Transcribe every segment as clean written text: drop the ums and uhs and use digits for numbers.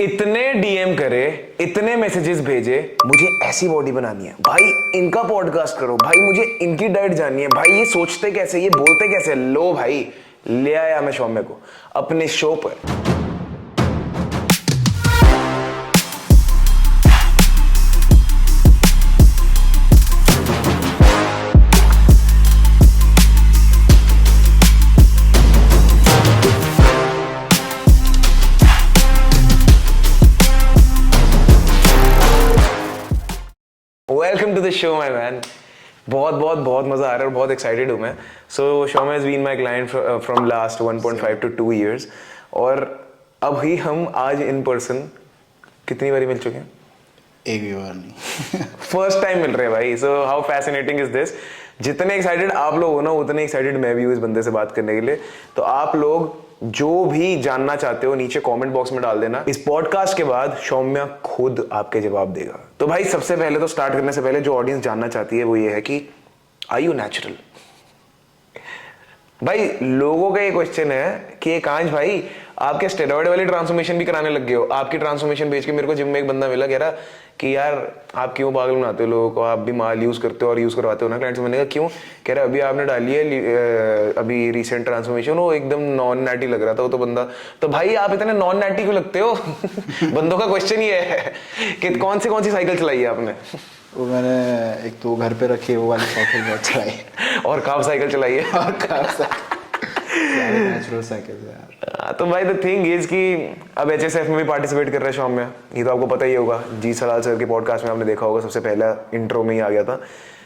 इतने डीएम करे, इतने मैसेजेस भेजे, मुझे ऐसी बॉडी बनानी है भाई, इनका पॉडकास्ट करो भाई, मुझे इनकी डाइट जाननी है भाई, ये सोचते कैसे, ये बोलते कैसे। लो भाई, ले आया मैं सौम्य को अपने शो पर। Welcome to the show my man. बहुत मजा आ रहा है और बहुत एक्साइटेड हूँ मैं। So Saumya has been my client from last 1.5 to 2 years और अब ही हम आज इन पर्सन कितनी बारी मिल चुके हैं? एक भी बार नहीं। फर्स्ट टाइम मिल रहे हैं भाई। So how fascinating is this. जितने एक्साइटेड आप लोग हो ना, उतने एक्साइटेड मैं भी हूँ इस बंदे से बात करने के लिए। तो आप लोग जो भी जानना चाहते हो नीचे कमेंट बॉक्स में डाल देना। इस पॉडकास्ट के बाद सौम्य खुद आपके जवाब देगा। तो भाई सबसे पहले तो स्टार्ट करने से पहले जो ऑडियंस जानना चाहती है वो ये है कि आर यू नेचुरल? भाई लोगों का ये क्वेश्चन है कि कांच भाई आपके स्टेरॉइड वाली ट्रांसफॉर्मेशन भी कराने लग गए हो। आपकी ट्रांसफॉर्मेशन भेज के मेरे को जिम में एक बंदा मिला, कह रहा कि यार आप क्यों पागल बनाते हो लोगों को, आप भी माल यूज करते हो और यूज करवाते हो ना क्लाइंट से। मैंने कहा क्यों? कह रहा अभी आपने डाली है अभी रिसेंट ट्रांसफॉर्मेशन, वो एकदम नॉन नैटी लग रहा था वो तो बंदा। तो भाई आप इतने नॉन नैटी क्यों लगते हो? बंदों का क्वेश्चन ये है कि कौन सी साइकिल चलाई है आपने? वो मैंने एक तो घर पे रखी है वो वाली साइकिल बहुत चलाई और कार्ब साइकिल चलाई है। और नेचुरल साइकिल यार। तो भाई द थिंग इज कि अब एचएसएफ में भी पार्टिसिपेट कर रहे हैं सौम्य। ये तो आपको पता ही होगा, जी सलाल सर के पॉडकास्ट में आपने देखा होगा, सबसे पहला इंट्रो में ही आ गया था।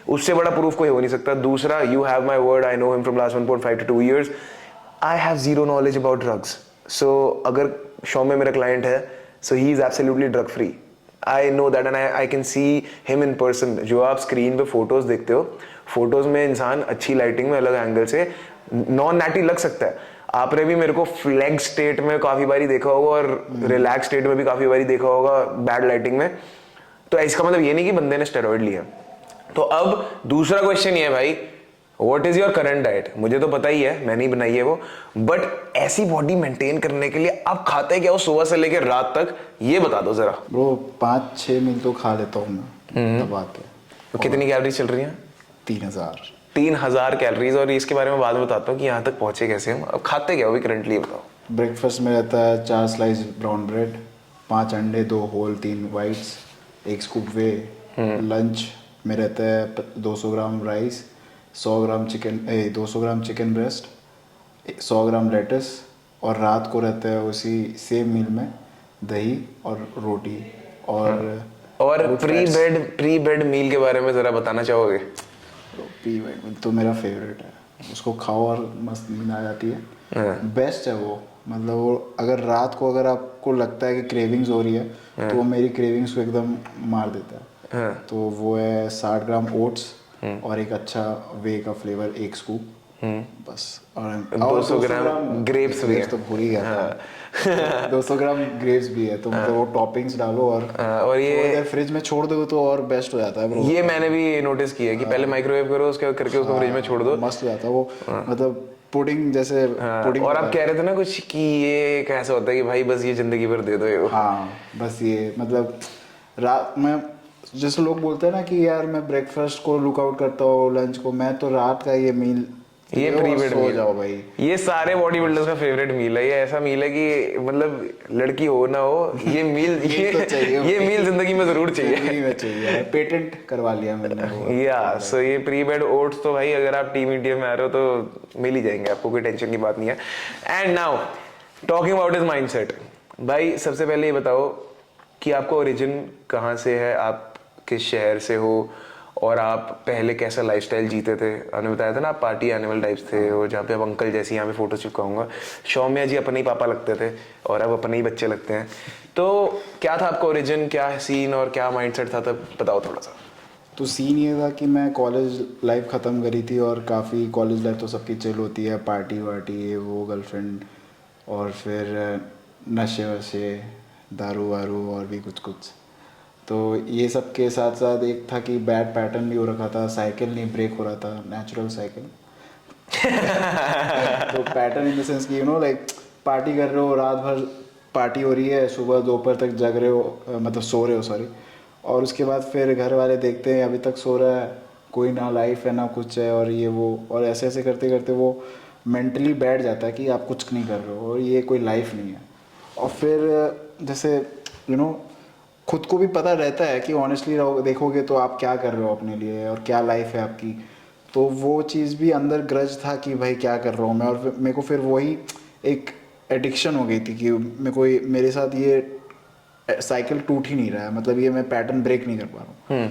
उससे बड़ा प्रूफ कोई हो नहीं सकता। दूसरा, you have my word, I know him from last 1.5 to 2 years। I have zero knowledge about drugs. So अगर सौम्य मेरा क्लाइंट है, so he is absolutely drug free. I know that and I can see him in person. जो आप screen पे photos देखते हो, photos में इंसान अच्छी लाइटिंग में अलग एंगल से नॉन नैटी लग सकता है। आपने भी मेरे को फ्लैग स्टेट में काफी बारी देखा होगा और रिलैक्स स्टेट में भी काफी बारी देखा होगा बैड लाइटिंग में। तो इसका मतलब ये नहीं कि बंदे ने स्टेरॉइड लिया। तो अब दूसरा क्वेश्चन ये है भाई, what is your current diet? मुझे तो पता ही है, मैंने ही बनाई है वो, बट ऐसी बॉडी मेंटेन करने के लिए आप खाते क्या हो सुबह से लेकर रात तक, ये बता दो जरा। ब्रो 5-6 मील तो खा लेता हूँ मैं दबा के। तो कितनी कैलोरीज चल रही हैं? 3000 कैलोरीज। और इसके बारे में बाद में बताता हूँ कि यहाँ तक पहुंचे कैसे हम। अब खाते क्या हो भी करंटली बताओ। ब्रेकफास्ट में रहता है 4 स्लाइस ब्राउन ब्रेड, 5 अंडे, 2 whole, 3 whites, 1 scoop whey. Lunch में रहता है 200 gram rice, 200 gram chicken breast, 100 gram lettuce, और रात को रहता है उसी सेम मील में दही और रोटी। और प्री बेड मील के बारे में जरा बताना चाहोगे? प्री बेड मील तो मेरा फेवरेट है। उसको खाओ और मस्त नींद आ जाती है। बेस्ट है वो। मतलब वो अगर रात को अगर आपको लगता है कि क्रेविंग्स हो रही है तो वो मेरी क्रेविंग्स को एकदम मार देता है। तो वो है 60 ग्राम ओट्स और एक अच्छा वे का फ्लेवर, 1 स्कूप बस। और 200 ग्राम ग्रेप्स भी है। तो भूल ही गया था। 200 ग्राम ग्रेप्स भी है। तो मतलब वो टॉपिंग्स डालो और ये फ्रिज में छोड़ दो तो और बेस्ट हो जाता है ब्रो। ये मैंने भी नोटिस किया है कि पहले माइक्रोवेव करो, उसके करके उसको फ्रिज में छोड़ दो, मस्त हो जाता है वो। मतलब पुडिंग जैसे पुडिंग। और आप कह रहे थे ना कुछ कि ये कैसा होता है कि भाई बस ये जिंदगी भर दे दो ये। हाँ बस ये मतलब रात में जैसे लोग बोलते हैं ना कि यार मैं ब्रेकफास्ट को लुक आउट करता हूँ, लंच को, मैं तो रात का ये मील, ये प्री बेड मील जाओ भाई। ये सारे बॉडी बिल्डर्स का फेवरेट मील है। ये ऐसा मील है कि मतलब लड़की हो ना हो, ये मील ये मील जिंदगी में जरूर चाहिए। पेटेंट करवा लिया मैंने। या सो ये प्री बेड ओट्स तो भाई अगर आप टीम इंडिया में आ रहे हो तो मिल ही जाएंगे आपको, कोई टेंशन की बात नहीं है। And now talking about his mindset. भाई सबसे पहले ये बताओ कि आपका ओरिजिन कहाँ से है, आप किस शहर से हो और आप पहले कैसा लाइफस्टाइल जीते थे? आपने बताया था ना आप पार्टी एनिमल टाइप्स थे, और जहाँ पे अब अंकल जैसी यहाँ पे फोटो चिपकाऊंगा, सौम्या जी अपने ही पापा लगते थे और अब अपने ही बच्चे लगते हैं। तो क्या था आपका ओरिजिन, क्या सीन और क्या माइंडसेट था तब, बताओ थोड़ा सा। तो सीन ये था कि मैं कॉलेज लाइफ ख़त्म करी थी और काफ़ी कॉलेज लाइफ तो सबकी चिल होती है, पार्टी वार्टी ये वो, गर्लफ्रेंड, और फिर नशे वशे, दारू वारू और भी कुछ। तो ये सब के साथ साथ एक था कि बैड पैटर्न भी हो रखा था, साइकिल नहीं ब्रेक हो रहा था, नेचुरल साइकिल। तो पैटर्न इन द सेंस कि लाइक पार्टी कर रहे हो रात भर, पार्टी हो रही है, सुबह दोपहर तक जग रहे हो, मतलब सो रहे हो सॉरी, और उसके बाद फिर घर वाले देखते हैं अभी तक सो रहा है, कोई ना लाइफ है ना कुछ है, और ये वो, और ऐसे ऐसे करते करते वो मेंटली बैठ जाता है कि आप कुछ नहीं कर रहे हो और ये कोई लाइफ नहीं है। और फिर जैसे खुद को भी पता रहता है कि ऑनेस्टली देखोगे तो आप क्या कर रहे हो अपने लिए और क्या लाइफ है आपकी, तो वो चीज़ भी अंदर ग्रज था कि भाई क्या कर रहा हूँ मैं, और मेरे को फिर वही एक एडिक्शन हो गई थी कि मेरे साथ ये साइकिल टूट ही नहीं रहा है, मतलब ये मैं पैटर्न ब्रेक नहीं कर पा रहा हूँ।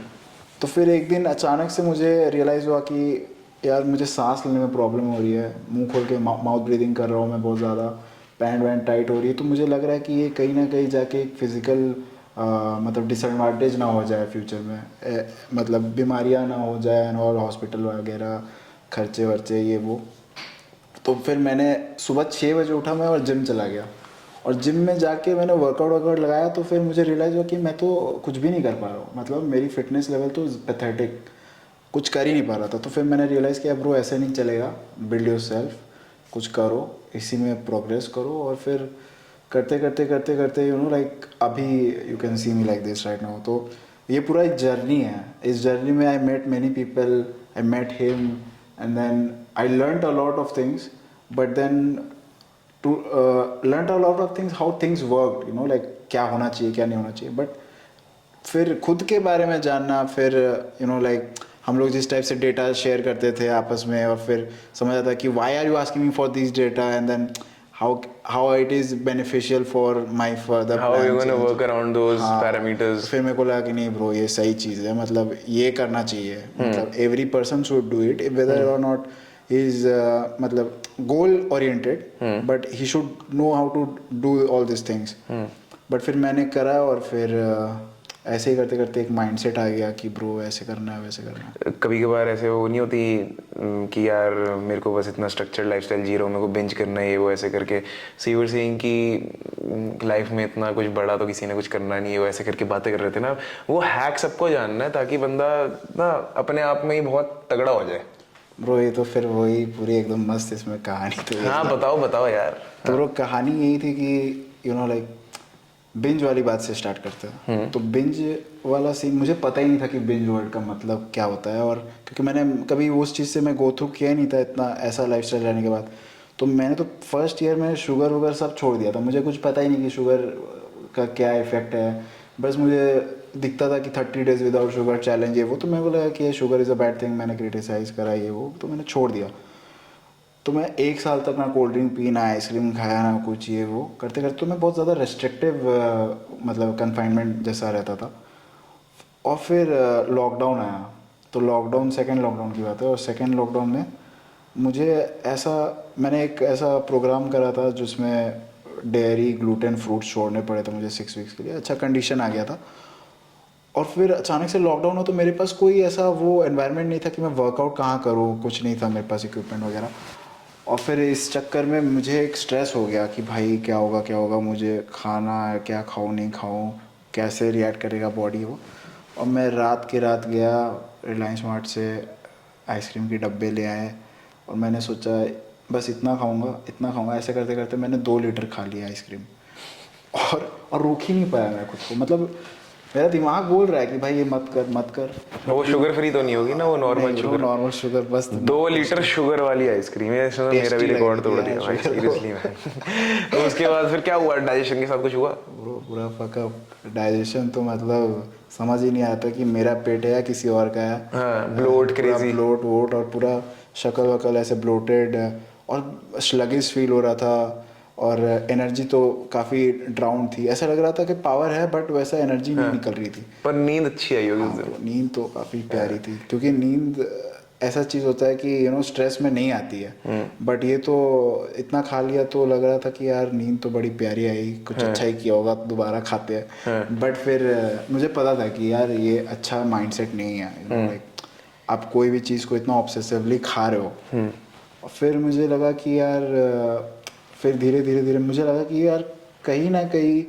तो फिर एक दिन अचानक से मुझे रियलाइज़ हुआ कि यार मुझे सांस लेने में प्रॉब्लम हो रही है, मुंह खोल के माउथ ब्रीदिंग कर रहा हूँ मैं बहुत ज़्यादा, पैंट वैंट टाइट हो रही है, तो मुझे लग रहा है कि ये कहीं ना कहीं जाके एक फिज़िकल मतलब डिसएडवांटेज ना हो जाए फ्यूचर में, मतलब बीमारियां ना हो जाए और हॉस्पिटल वगैरह खर्चे वर्चे ये वो। तो फिर मैंने सुबह 6 बजे उठा मैं और जिम चला गया, और जिम में जाके मैंने वर्कआउट लगाया, तो फिर मुझे रियलाइज़ हुआ कि मैं तो कुछ भी नहीं कर पा रहा हूँ, मतलब मेरी फिटनेस लेवल तो पैथेटिक, कुछ कर ही नहीं पा रहा था। तो फिर मैंने रियलाइज़ किया ब्रो ऐसे नहीं चलेगा, बिल्ड योर सेल्फ, कुछ करो, इसी में प्रोग्रेस करो, और फिर करते करते करते करते लाइक अभी you can see me like this right now. तो ये पूरा एक जर्नी है, इस जर्नी में I met many people, I met him, and then I learned a lot of things, but then to learn a lot of things, how things work, like क्या होना चाहिए क्या नहीं होना चाहिए। बट फिर खुद के बारे में जानना, फिर लाइक हम लोग जिस टाइप से डेटा शेयर करते थे आपस में, और फिर समझ आता कि why are you asking me for this data, and then how it is beneficial for my further How are you plans. gonna work around those हाँ, parameters? फिर मेरे को लगा कि नहीं ब्रो ये सही चीज़ है, मतलब ये करना चाहिए, मतलब every person should do it whether और नॉट इज मतलब goal oriented, but he should know how to do all this things. But फिर मैंने करा, और फिर ऐसे ही करते करते एक माइंडसेट आ गया कि ब्रो ऐसे करना है वैसे करना है। कभी कभार ऐसे वो नहीं होती कि यार मेरे को बस इतना स्ट्रक्चर्ड लाइफस्टाइल जी रहा हूँ, मेरे को बिंज करना है ये वो ऐसे करके, सी वर सेइंग कि लाइफ में इतना कुछ बड़ा तो किसी ने कुछ करना नहीं है, वो ऐसे करके बातें कर रहे थे ना, वो हैक सबको जानना है ताकि बंदा ना अपने आप में ही बहुत तगड़ा हो जाए। ब्रो ये तो फिर वही पूरी एकदम मस्त इसमें कहानी तो हाँ बताओ बताओ यार। तो ब्रो कहानी यही थी कि लाइक बिंज वाली बात से स्टार्ट करते हैं। तो बिंज वाला सीन मुझे पता ही नहीं था कि बिंज वर्ड का मतलब क्या होता है, और क्योंकि मैंने कभी उस चीज़ से मैं गो थ्रू किया ही नहीं था इतना ऐसा लाइफस्टाइल रहने के बाद। तो मैंने तो फर्स्ट ईयर में शुगर वगैरह सब छोड़ दिया था, मुझे कुछ पता ही नहीं कि शुगर का क्या इफेक्ट है। बस मुझे दिखता था कि 30 डेज विदाउट शुगर चैलेंज है वो, तो मैं बोला कि sugar is a bad thing, मैंने क्रिटिसाइज़ करा ये वो, तो मैंने छोड़ दिया। तो मैं 1 साल तक ना कोल्ड ड्रिंक पी ना आइसक्रीम खाया ना कुछ ये वो करते करते, तो मैं बहुत ज़्यादा रेस्ट्रिक्टिव मतलब कन्फाइनमेंट जैसा रहता था। और फिर लॉकडाउन आया, तो लॉकडाउन सेकेंड लॉकडाउन की बात है, और सेकेंड लॉकडाउन में मुझे मैंने एक ऐसा प्रोग्राम करा था जिसमें डेयरी ग्लूटेन फ्रूट्स छोड़ने पड़े थे मुझे 6 वीक्स के लिए, अच्छा कंडीशन आ गया था। और फिर अचानक से लॉकडाउन हो, तो मेरे पास कोई ऐसा वो एनवायरनमेंट नहीं था कि मैं वर्कआउट कहाँ करूँ, कुछ नहीं था मेरे पास इक्विपमेंट वगैरह। और फिर इस चक्कर में मुझे एक स्ट्रेस हो गया कि भाई क्या होगा, मुझे खाना है, क्या खाऊँ नहीं खाऊँ, कैसे रिएक्ट करेगा बॉडी वो। और मैं रात के रात गया रिलायंस मार्ट से, आइसक्रीम के डब्बे ले आए, और मैंने सोचा बस इतना खाऊंगा, ऐसे करते करते मैंने 2 लीटर खा लिया आइसक्रीम। और रोक ही नहीं पाया मैं खुद को, मतलब मेरा दिमाग बोल रहा है कि भाई ये मत कर। वो शुगर फ्री तो नहीं होगी ना, वो नॉर्मल शुगर? नॉर्मल शुगर बस 2 लीटर शुगर वाली आइसक्रीम है, इसने तो मेरा भी टेस्टी रिकॉर्ड लगी थी तोड़ यार दिया भाई, sugar सीरियसली मैन। तो उसके बाद फिर क्या हुआ, डाइजेशन के साथ कुछ हुआ? पूरा फकअप डाइजेशन, तो मतलब समझ ही नहीं आता कि मेरा पेट है या किसी और का है। हाँ, ब्लोट पूरा क्रेजी। ब्लोट वोट, और पूरा शक्ल वकल ऐसे ब्लोटेड, और स्लगिश फील हो रहा था, और एनर्जी तो काफ़ी डाउन थी, ऐसा लग रहा था कि पावर है बट वैसा एनर्जी नहीं निकल रही थी। पर नींद अच्छी आई होगी उस दिन। तो नींद तो काफ़ी प्यारी थी, क्योंकि नींद ऐसा चीज़ होता है कि स्ट्रेस में नहीं आती है। बट ये तो इतना खा लिया तो लग रहा था कि यार नींद तो बड़ी प्यारी आई, कुछ अच्छा ही किया होगा, दोबारा खाते हैं। बट फिर मुझे पता था कि यार ये अच्छा माइंडसेट नहीं है, लाइक आप कोई भी चीज़ को इतना ऑब्सेसिवली खा रहे हो। और फिर मुझे लगा कि यार फिर धीरे धीरे मुझे लगा कि यार कहीं ना कहीं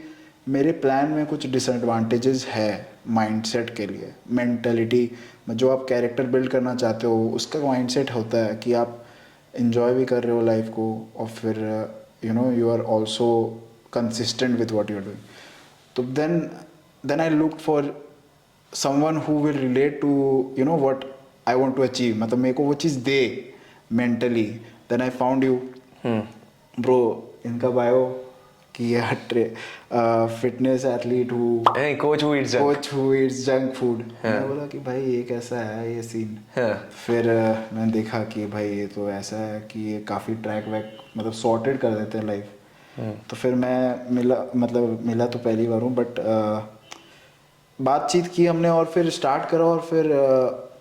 मेरे प्लान में कुछ डिसएडवांटेजेस है माइंडसेट के लिए, मेंटलिटी जो आप कैरेक्टर बिल्ड करना चाहते हो उसका माइंडसेट होता है कि आप इन्जॉय भी कर रहे हो लाइफ को, और फिर you are also consistent with what you're doing. So then I looked for someone who will relate to what I want to achieve. मतलब मेरे को वो चीज़ दे mentally. Then I found you, bro. इनका बायो कि ये फिटनेस एथलीट हूँ, coach who Yeats junk food. मैं बोला कि भाई ये कैसा है ये सीन। फिर मैंने देखा कि भाई ये तो ऐसा है कि ये काफ़ी ट्रैक वैक मतलब सॉर्टेड कर देते हैं लाइफ। तो फिर मैं मिला तो पहली बार हूँ, बट बातचीत की हमने और फिर स्टार्ट करा। और फिर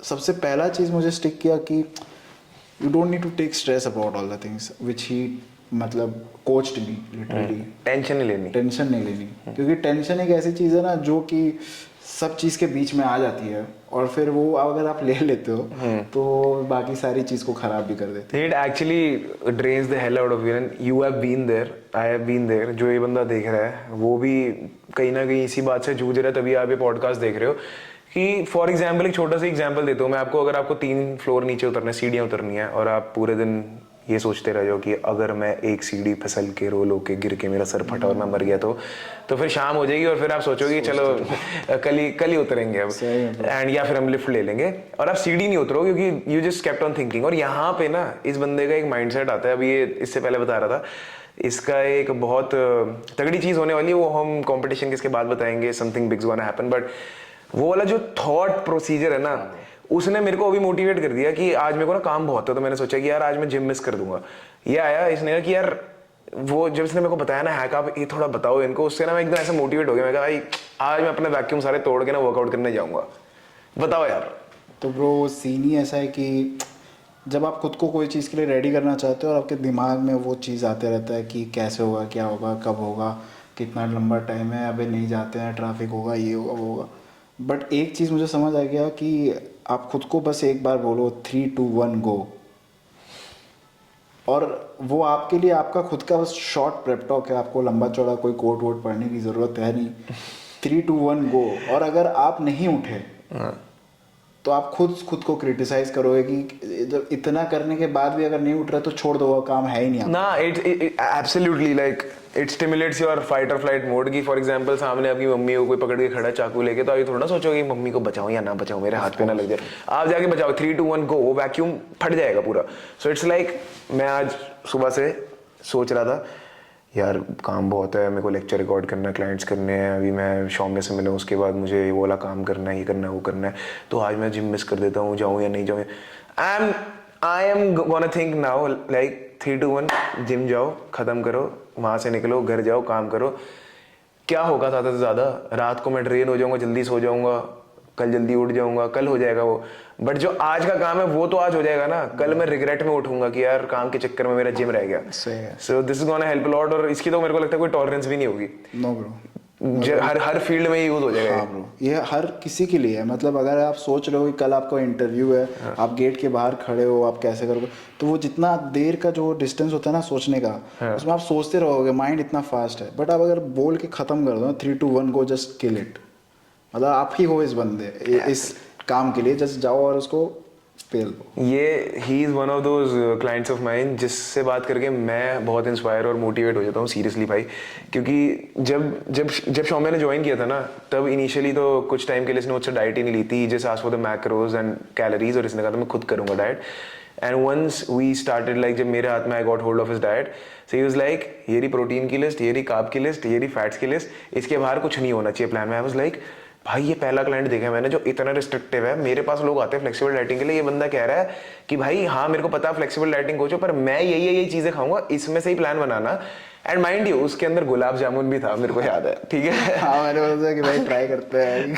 सबसे पहला चीज़ मुझे स्टिक किया कि you don't need to take stress about all the things which he मतलब कोच्ड मी लिटरली। टेंशन नहीं लेनी क्योंकि टेंशन एक ऐसी चीज़ है ना जो कि सब चीज़ के बीच में आ जाती है, और फिर वो अगर आप ले लेते हो तो बाकी सारी चीज़ को खराब भी कर देती है। It actually drains the hell out of you and you have been there, I have been there। जो ये बंदा देख रहा है वो भी कहीं ना कहीं इसी बात से जूझ रहा है, तभी आप ये पॉडकास्ट देख रहे हो। कि फॉर एग्जाम्पल एक छोटा सा एग्जाम्पल देता हूँ मैं आपको। अगर आपको 3 फ्लोर नीचे उतरना है, सीढ़ियाँ उतरनी है, और आप पूरे दिन ये सोचते रह जाओ कि अगर मैं एक सीढ़ी फिसल के रोल होके गिर के मेरा सर फटा और मैं मर गया तो फिर शाम हो जाएगी और फिर आप सोचोगे चलो कल ही उतरेंगे अब, एंड या फिर हम लिफ्ट ले लेंगे, और आप सीढ़ी नहीं उतरो क्योंकि you just kept on thinking. और यहाँ पे ना इस बंदे का एक माइंडसेट आता है। अभी ये इससे पहले बता रहा था, इसका एक बहुत तगड़ी चीज़ होने वाली है, वो हम कॉम्पिटिशन के इसके बाद बताएंगे। समथिंग बिग्स गोना हैपन, बट वो वाला जो थॉट प्रोसीजर है ना, उसने मेरे को अभी मोटिवेट कर दिया कि आज मेरे को ना काम बहुत है। तो मैंने सोचा कि यार आज मैं जिम मिस कर दूंगा। ये आया इसने कहा कि यार वो जब इसने मेरे को बताया ना हैक, आप ये थोड़ा बताओ इनको, उससे ना मैं एकदम ऐसा मोटिवेट हो गया। मैं कहा भाई आज मैं अपने वैक्यूम सारे तोड़ के ना वर्कआउट करने जाऊंगा। बताओ यार। तो ब्रो सीन ही ऐसा है कि जब आप खुद को कोई चीज़ के लिए रेडी करना चाहते हो और आपके दिमाग में वो चीज़ आते रहता है कि कैसे होगा, क्या होगा, कब होगा, कितना लंबा टाइम है, अबे नहीं जाते हैं, ट्रैफिक होगा, ये होगा, वो होगा। बट एक चीज़ मुझे समझ आ गया कि आप खुद को बस एक बार बोलो 3, 2, 1 गो, और वो आपके लिए आपका खुद का बस शॉर्ट प्रेप टॉक है। आपको लंबा चौड़ा कोई कोट वोट पढ़ने की ज़रूरत है नहीं। 3, 2, 1 गो। और अगर आप नहीं उठे तो आप खुद को क्रिटिसाइज करोगे कि जब इतना करने के बाद भी अगर नहीं उठ रहा तो छोड़ दो, वो काम है ही नहीं ना। It absolutely like it stimulates your fight और फ्लाइट मोड की। फॉर एग्जांपल सामने आपकी मम्मी को कोई पकड़ के खड़ा चाकू लेके, तो आप ये थोड़ा ना सोचोगे मम्मी को बचाओ या ना बचाओ, मेरे हाथ पे ना लग जाए। आप जाके बचाओ। 3, 2, 1 गो। वो वैक्यूम फट जाएगा पूरा। सो इट्स लाइक मैं आज सुबह से सोच रहा था यार काम बहुत है, मेरे को लेक्चर रिकॉर्ड करना है, क्लाइंट्स करने हैं, अभी मैं सौम्य से मिलूँ, उसके बाद मुझे ये वाला काम करना है, ये करना है, वो करना है, तो आज मैं जिम मिस कर देता हूँ, जाऊँ या नहीं जाऊँ। आई am gonna think now like 3, 2, 1 gym जाओ, ख़त्म करो, वहाँ से निकलो, घर जाओ, काम करो। क्या होगा ज़्यादा से ज़्यादा, रात को मैं ड्रेन हो जाऊँगा, जल्दी सो जाऊँगा, कल जल्दी उठ जाऊँगा, कल हो जाएगा वो। बट जो आज का काम है वो तो आज हो जाएगा ना, कल मैं रिग्रेट में उठूंगा कि यार काम के चक्कर में मेरा जिम रह गया। So this is gonna help a lot. और इसकी तो मेरे को लगता है कोई टॉलरेंस भी नहीं होगी। नो ब्रो, हर फील्ड में यूज हो जाएगा। हाँ ब्रो, ये हर किसी के लिए है। मतलब अगर आप सोच रहे हो कि कल आपका इंटरव्यू है, आप गेट के बाहर खड़े हो, आप कैसे करोगे, तो वो जितना देर का जो डिस्टेंस होता है ना सोचने का, उसमें आप सोचते रहोगे, माइंड इतना फास्ट है। बट आप अगर बोल के ख़त्म कर दो 3, 2, 1 गो, जस्ट किल इट। मतलब आप ही हो इस बंदे इस काम के लिए, जस्ट जाओ और उसको पेल दो। ये he is one of those clients of mine जिससे बात करके मैं बहुत इंस्पायर और मोटिवेट हो जाता हूँ सीरियसली भाई। क्योंकि जब सौम्य ने ज्वाइन किया था ना, तब इनिशियली तो कुछ टाइम के लिए इसने मुझसे डाइट ही नहीं ली थी। Just asked for the macros and calories, और इसने कहा था मैं खुद करूँगा diet. And once we started like, जब मेरे हाथ में I got hold of his diet, so he was like ये रही प्रोटीन की लिस्ट, ये रही कार्ब की लिस्ट, ये रही फैट्स की लिस्ट, इसके बाहर कुछ नहीं होना चाहिए प्लान में। आई वाज लाइक भाई ये पहला क्लाइंट देखा है मैंने जो इतना रिस्ट्रिक्टिव है। मेरे पास लोग आते हैं फ्लेक्सिबल डाइटिंग के लिए, ये बंदा कह रहा है कि भाई हाँ मेरे को पता है फ्लेक्सिबल डाइटिंग कोच हो, पर मैं यही चीजें खाऊंगा, इसमें से ही प्लान बनाना। एंड माइंड यू उसके अंदर गुलाब जामुन भी था, मेरे को याद है, ठीक है। हाँ मैंने बोला कि भाई ट्राई करते हैं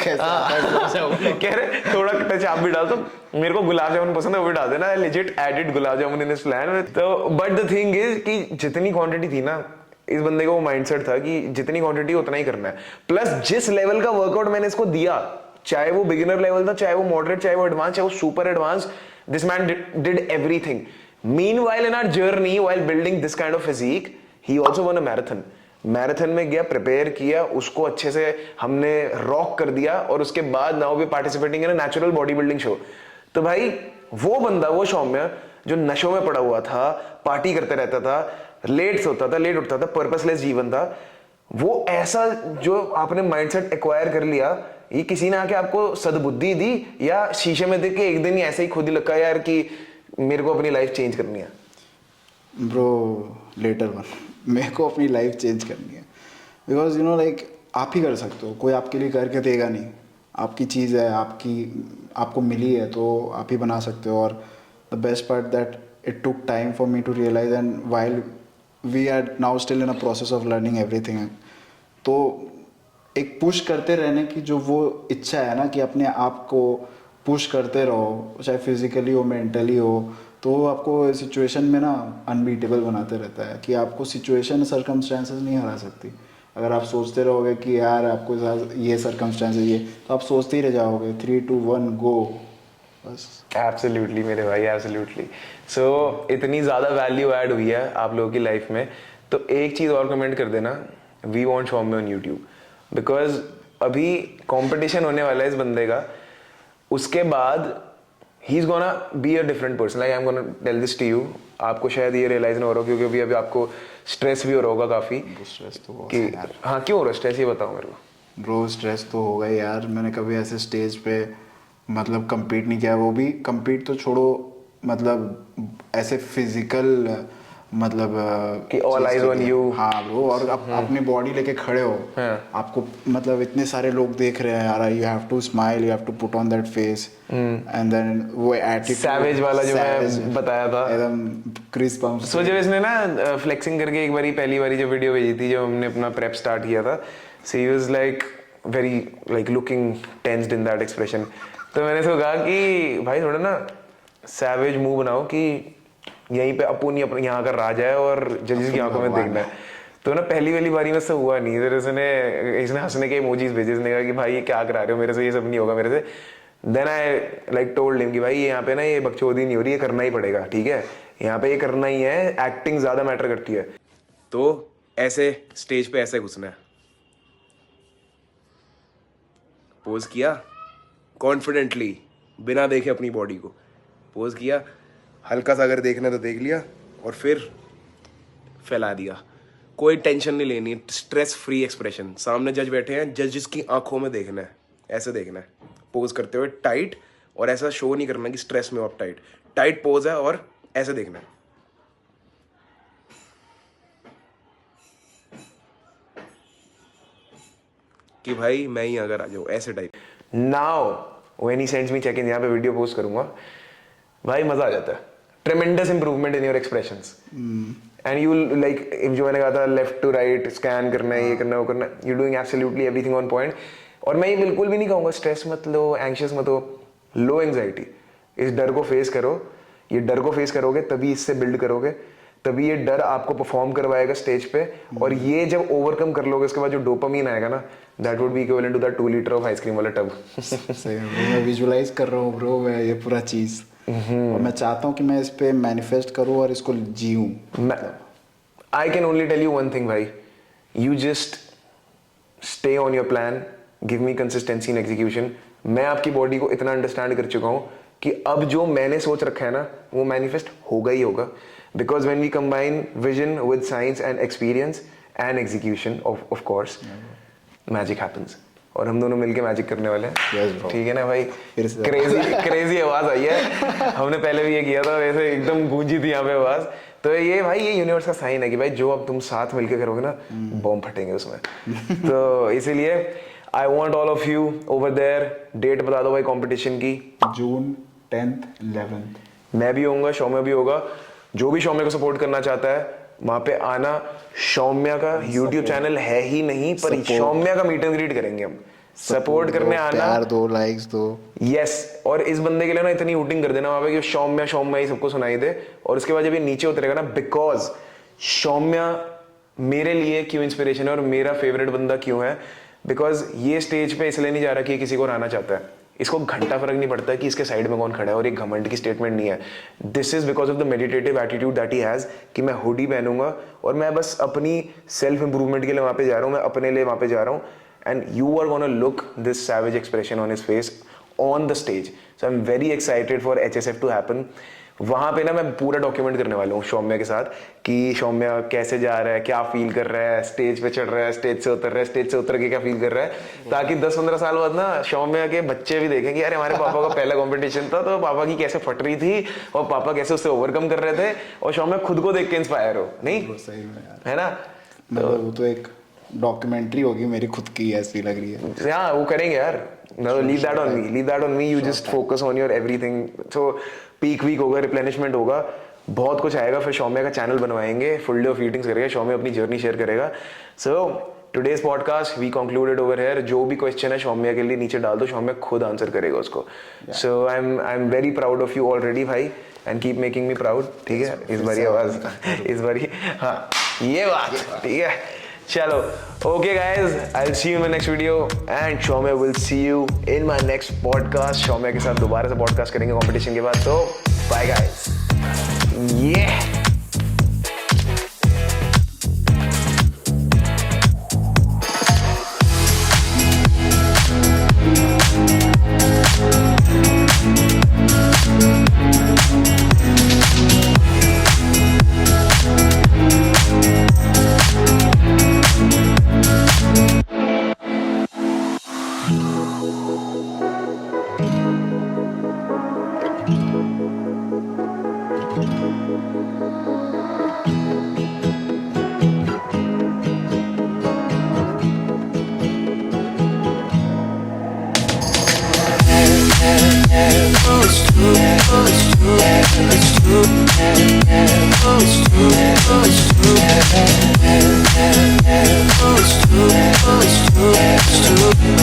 कह रहे थोड़ा टच आप भी डाल, तो मेरे को गुलाब जामुन पसंद है, वो भी डाल देना। लेजिट एडिड गुलाब जामुन इन इस प्लान। तो बट द थिंग इज कि जितनी क्वांटिटी थी ना, इस बंदे का वो माइंडसेट था कि जितनी क्वांटिटी उतना ही करना है। प्लस जिस लेवल का वर्कआउट मैंने इसको दिया, चाहे वो बिगिनर लेवल था, चाहे वो मॉडरेट, चाहे वो एडवांस, चाहे वो super advance, this man did everything. Meanwhile in our journey while building this kind of physique, he also won a marathon में गया, प्रिपेयर किया, उसको अच्छे से हमने रॉक कर दिया, और उसके बाद now we participating in a natural body building show. तो भाई वो बंदा, वो सौम्य जो नशों में पड़ा हुआ था, पार्टी करते रहता था, लेट सोता था, लेट उठता था, पर्पसलेस जीवन था, वो ऐसा जो आपने माइंडसेट एक्वायर कर लिया, ये किसी ने आके आपको सद्बुद्धि दी या शीशे में देख के एक दिन ही ऐसे ही खुद ही लगा यार कि मेरे को अपनी लाइफ चेंज करनी है? ब्रो लेटर वन, मेरे को अपनी लाइफ चेंज करनी है, बिकॉज यू नो लाइक आप ही कर सकते हो, कोई आपके लिए करके देगा नहीं। आपकी चीज़ है, आपको मिली है तो आप ही बना सकते हो। और the best part that it took time for me to realize, and while we are now still in a process of learning everything. तो एक पुश करते रहने की जो वो इच्छा है ना, कि अपने आप को पुश करते रहो, चाहे फिजिकली हो मेंटली हो, तो वो आपको सिचुएशन में ना अनबीटेबल बनाते रहता है, कि आपको सिचुएशन सर्कमस्टेंसेस नहीं हरा सकती। अगर आप सोचते रहोगे कि यार आपको साथ ये सर्कमस्टेंसेस ये, तो आप सोचते ही रह जाओगे। 3 2 1 गो, बस। एब्सोल्युटली मेरे भाई, एब्सोल्युटली। सो इतनी ज़्यादा वैल्यू ऐड हुई है आप लोगों की लाइफ में, तो एक चीज़ और कमेंट कर देना, we want Saumya on YouTube, because अभी कंपटीशन होने वाला है इस बंदे का। उसके बाद he is gonna be a different person, like I am gonna tell this to you. आपको शायद ये रियलाइज ना हो रहा हो, क्योंकि अभी आपको स्ट्रेस भी हो रहा होगा काफ़ी स्ट्रेस तो बहुत कि है यार। हाँ, क्यों हो रहा है स्ट्रेस, ये बताओ मेरे को। ब्रो स्ट्रेस तो होगा ही यार। मैंने कभी ऐसे स्टेज पे मतलब compete नहीं किया, वो भी compete तो छोड़ो, मतलब ऐसे फिजिकल मतलब कि all eyes on you। हाँ ब्रो, और अपनी बॉडी लेके खड़े हो, हाँ। आपको मतलब इतने सारे लोग देख रहे हैं यार, you have to smile, you have to put on that face, and then वो एटीट्यूड Savage वाला जो मैं बताया था, एकदम क्रिस बम्स। सो जब इसने ना फ्लेक्सिंग करके एक बारी पहली बारी जो वीडियो भेजी थी, जब हमने अपना प्रेप स्टार्ट किया था, so he was like very like looking tensed in that expression. तो मैंने इसको कहा कि भाई थोड़ा ना सैवेज मुंह बनाओ, कि यहीं पे अपुन ही अपने यहाँ का राजा है और जजेस की आंखों में देखना है। तो ना पहली वाली बारी में से हुआ नहीं, फिर इसने हंसने के इमोजीज भेजे, इसने कहा कि भाई ये क्या करा रहे हो, मेरे से ये सब नहीं होगा मेरे से। Then I like told him कि भाई यहाँ पे ना ये बकचोदी नहीं हो रही, ये करना ही पड़ेगा, ठीक है, यहाँ पे ये करना ही है, एक्टिंग ज्यादा मैटर करती है। तो ऐसे स्टेज पे ऐसे घुसना है, पोज किया कॉन्फिडेंटली, बिना देखे अपनी बॉडी को पोज किया, हल्का सा अगर देखना तो देख लिया, और फिर फैला दिया। कोई टेंशन नहीं लेनी, स्ट्रेस फ्री एक्सप्रेशन। सामने जज बैठे हैं, जज की आंखों में देखना है, ऐसे देखना है, पोज करते हुए टाइट, और ऐसा शो नहीं करना कि स्ट्रेस में हो आप। टाइट टाइट पोज है और ऐसे देखना है। कि भाई मैं ही अगर आ जाऊँ, ऐसे type. Now when he sends me check in, यहाँ पे वीडियो पोस्ट करूंगा, भाई मजा आ जाता है। ट्रेमेंडस improvement in your expressions, and you like जो मैंने कहा था लेफ्ट टू राइट स्कैन करना है, ये करना है, वो करना है, you doing absolutely everything on point. और मैं ये बिल्कुल भी नहीं कहूँगा स्ट्रेस मत लो, एंशियस मत हो, लो एंजाइटी। इस डर को फेस करो, ये डर को फेस करोगे तभी इससे बिल्ड करोगे, तभी ये डर आपको परफॉर्म करवाएगा स्टेज पे। और ये जब ओवरकम कर लोगे, उसके बाद जो डोपामीन आएगा ना, that would be equivalent to that 2 litre of ice cream वाला टब। सही है bro, मैं विजुलाइज कर रहा हूँ ब्रो, मैं ये पूरा चीज़, और मैं चाहता हूँ कि मैं इस पे मैनिफेस्ट करूँ और इसको जीऊँ। I can only tell you one thing, भाई, you just stay on your plan, give me consistency in execution। मैं आपकी बॉडी को इतना अंडरस्टैंड कर चुका हूँ कि अब जो मैंने सोच रखा है ना, वो मैनिफेस्ट होगा ही होगा। Because when we combine vision with science and experience and execution of course, magic happens। और हम दोनों मिलके मैजिक करने वाले हैं। Yes, bro। ठीक है ना भाई? फिर से क्रेजी आवाज आई है। हमने पहले भी ये किया था, वैसे एकदम गूंजी थी यहाँ पे आवाज। तो ये भाई, ये यूनिवर्स का साइन है कि भाई जो अब तुम साथ मिलके करोगे ना, बॉम्ब फटेंगे उसमें। तो इसीलिए I want all of you over there. Date बता दो भाई कंपटीशन की। जून 10th 11th। मैं भी होऊंगा, सौम्य भी होगा। जो भी सौम्य को सपोर्ट करना चाहता है वहां पे आना। सौम्य का यूट्यूब चैनल है ही नहीं, पर सौम्य का मीट एंड ग्रीट करेंगे हम। सपोर्ट करने आना, प्यार दो, लाइक्स दो। यस। और इस बंदे के लिए ना इतनी हूटिंग कर देना वहां पे कि सौम्य सौम्य ही सबको सुनाई दे। और उसके बाद जब ये नीचे उतरेगा ना, बिकॉज सौम्य मेरे लिए क्यों इंस्पिरेशन है और मेरा फेवरेट बंदा क्यों है, बिकॉज ये स्टेज पे इसलिए नहीं जा रहा कि किसी को हराना चाहता है। इसको घंटा फर्क नहीं पड़ता कि इसके साइड में कौन खड़ा है, और एक घमंड की स्टेटमेंट नहीं है। This is because of the meditative attitude that he has, कि मैं हुडी पहनूंगा और मैं बस अपनी सेल्फ इंप्रूवमेंट के लिए वहां पे जा रहा हूं, मैं अपने लिए वहां पे जा रहा हूं। And you are gonna look this savage expression on his face on the stage. So I'm very excited for HSF to happen. वहाँ पे ना मैं पूरा डॉक्यूमेंट करने वाला हूँ सौम्या के साथ कि सौम्या कैसे जा रहा है, क्या फील कर रहा है, स्टेज पे चढ़ रहा है, स्टेज से उतर रहा है, स्टेज से उतर के क्या फील कर रहा है, ताकि 10-15 साल बाद ना सौम्या के बच्चे भी देखेंगे अरे हमारे पापा का पहला कंपटीशन था तो पापा की कैसे फट रही थी और पापा कैसे उससे ओवरकम कर रहे थे, और सौम्या खुद को देख के इंस्पायर हो। नहीं सही में यार, है ना? मतलब वो तो एक डॉक्यूमेंट्री होगी मेरी खुद की, ऐसी लग रही है। हाँ वो करेंगे यार। No, leave that on me. Leave that on me. You just focus on your everything. So peak week होगा, replenishment होगा, बहुत कुछ आएगा। फिर सौम्या का चैनल बनवाएंगे, फुल डे ऑफ ईटिंग्स करेगा, सौम्या अपनी जर्नी शेयर करेगा। So today's podcast we concluded over here. जो भी क्वेश्चन है सौम्या के लिए नीचे डाल दो, सौम्या खुद आंसर करेगा उसको। So I'm very proud of you already भाई, and keep making me proud. ठीक है, इस बारी आवाज, इस बारी, हाँ ये बात ठीक है। चलो okay guys, I will see you in my next video and Saumya will see you in my next podcast. Saumya के साथ दोबारा से पॉडकास्ट करेंगे कंपटीशन के बाद। तो बाय गाइज, ये It's true.